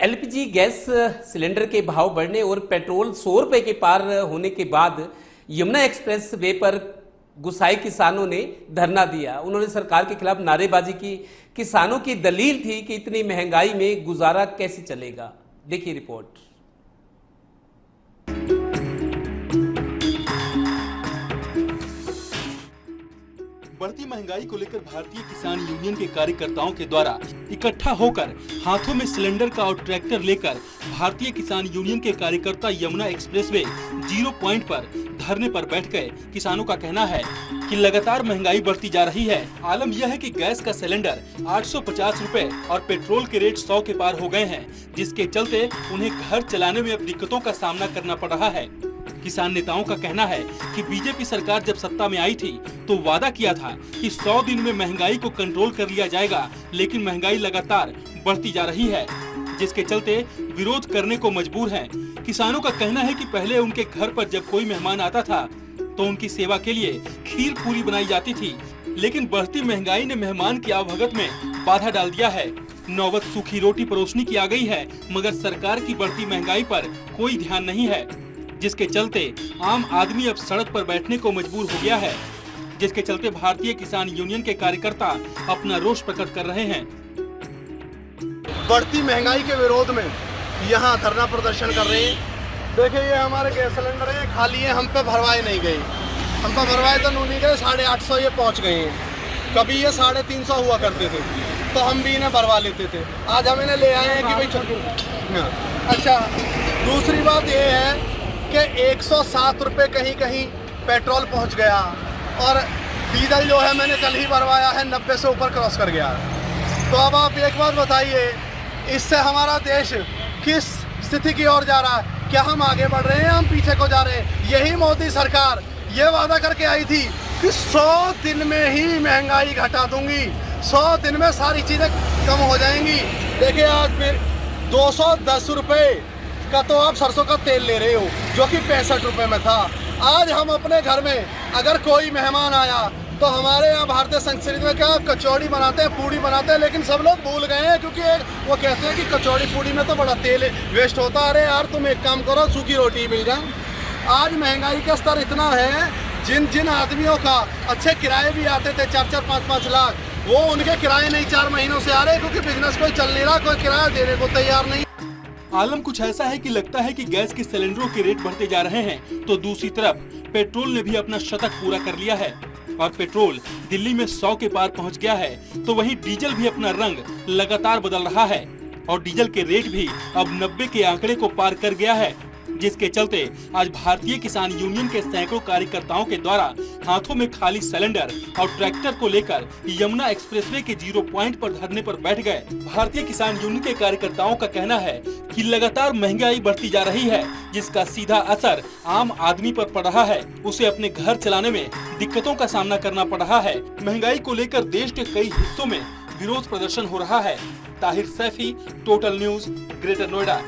LPG gas cylinder के भाव बढ़ने और पेट्रोल 100 रुपए के पार होने के बाद यमुना एक्सप्रेस वे पर गुस्साए किसानों ने धरना दिया। उन्होंने सरकार के खिलाफ नारेबाजी की। किसानों की दलील थी कि इतनी महंगाई में गुजारा कैसे चलेगा। देखिए रिपोर्ट। बढ़ती महंगाई को लेकर भारतीय किसान यूनियन के कार्यकर्ताओं के द्वारा इकट्ठा होकर हाथों में सिलेंडर का और ट्रैक्टर लेकर भारतीय किसान यूनियन के कार्यकर्ता यमुना एक्सप्रेसवे 0 पॉइंट पर धरने पर बैठ गए। किसानों का कहना है कि लगातार महंगाई बढ़ती जा रही है। आलम यह है कि गैस का सिलेंडर 850 रुपए और पेट्रोल के रेट 100 के पार हो गए हैं, जिसके चलते उन्हें घर चलाने में अब दिक्कतों का सामना करना पड़ रहा है। किसान नेताओं का कहना है कि बीजेपी सरकार जब सत्ता में आई थी तो वादा किया था कि 100 दिन में महंगाई को कंट्रोल कर लिया जाएगा, लेकिन महंगाई लगातार बढ़ती जा रही है, जिसके चलते विरोध करने को मजबूर हैं। किसानों का कहना है कि पहले उनके घर पर जब कोई मेहमान आता था तो उनकी सेवा के लिए खीर पूरी बनाई जाती थी, लेकिन बढ़ती महंगाई ने मेहमान की आवभगत में बाधा डाल दिया है। नौबत सूखी रोटी परोसने की आ गई है, मगर सरकार की बढ़ती महंगाई पर कोई ध्यान नहीं है, जिसके चलते आम आदमी अब सड़क पर बैठने को मजबूर हो गया है। जिसके चलते भारतीय किसान यूनियन के कार्यकर्ता अपना रोष प्रकट कर रहे हैं। बढ़ती महंगाई के विरोध में यहाँ धरना प्रदर्शन कर रहे हैं। देखिए ये हमारे गैस सिलेंडर है, खाली है, हम पे भरवाए नहीं गए। हम पे भरवाए तो नहीं गए, 850 ये पहुँच गए हैं। कभी ये 350 हुआ करते थे तो हम भी इन्हें भरवा लेते थे। आज हम इन्हें ले आए हैं कि भाई चलो। अच्छा, दूसरी बात ये है कि 107 रुपये कहीं कहीं पेट्रोल पहुंच गया और डीजल जो है मैंने कल ही भरवाया है 90 से ऊपर क्रॉस कर गया। तो अब आप एक बात बताइए, इससे हमारा देश किस स्थिति की ओर जा रहा है? क्या हम आगे बढ़ रहे हैं, हम पीछे को जा रहे हैं? यही मोदी सरकार ये वादा करके आई थी कि 100 दिन में ही महंगाई घटा दूंगी, 100 दिन में सारी चीज़ें कम हो जाएंगी। देखिए आज फिर 210 रुपये का तो आप सरसों का तेल ले रहे हो जो कि 65 रुपये में था। आज हम अपने घर में अगर कोई मेहमान आया तो हमारे यहाँ भारतीय संस्कृति में क्या कचौड़ी बनाते हैं, पूड़ी बनाते हैं, लेकिन सब लोग भूल गए हैं क्योंकि वो कहते हैं कि कचौड़ी पूड़ी में तो बड़ा तेल वेस्ट होता है। अरे यार तुम एक काम करो, सूखी रोटी मिल जाए। आज महंगाई का स्तर इतना है, जिन आदमियों का अच्छे किराए भी आते थे 4-4, 5-5 लाख, वो उनके किराए नहीं 4 महीनों से आ रहे क्योंकि बिजनेस कोई चल नहीं रहा, कोई किराया देने को तैयार नहीं। आलम कुछ ऐसा है कि लगता है कि गैस के सिलेंडरों के रेट बढ़ते जा रहे हैं तो दूसरी तरफ पेट्रोल ने भी अपना शतक पूरा कर लिया है और पेट्रोल दिल्ली में 100 के पार पहुंच गया है, तो वहीं डीजल भी अपना रंग लगातार बदल रहा है और डीजल के रेट भी अब 90 के आंकड़े को पार कर गया है, जिसके चलते आज भारतीय किसान यूनियन के सैकड़ों कार्यकर्ताओं के द्वारा हाथों में खाली सिलेंडर और ट्रैक्टर को लेकर यमुना एक्सप्रेसवे के 0 पॉइंट पर धरने पर बैठ गए। भारतीय किसान यूनियन के कार्यकर्ताओं का कहना है कि लगातार महंगाई बढ़ती जा रही है, जिसका सीधा असर आम आदमी पर पड़ रहा है। उसे अपने घर चलाने में दिक्कतों का सामना करना पड़ रहा है। महंगाई को लेकर देश के कई हिस्सों में विरोध प्रदर्शन हो रहा है। Tahir Saifi, Total News, Greater Noida.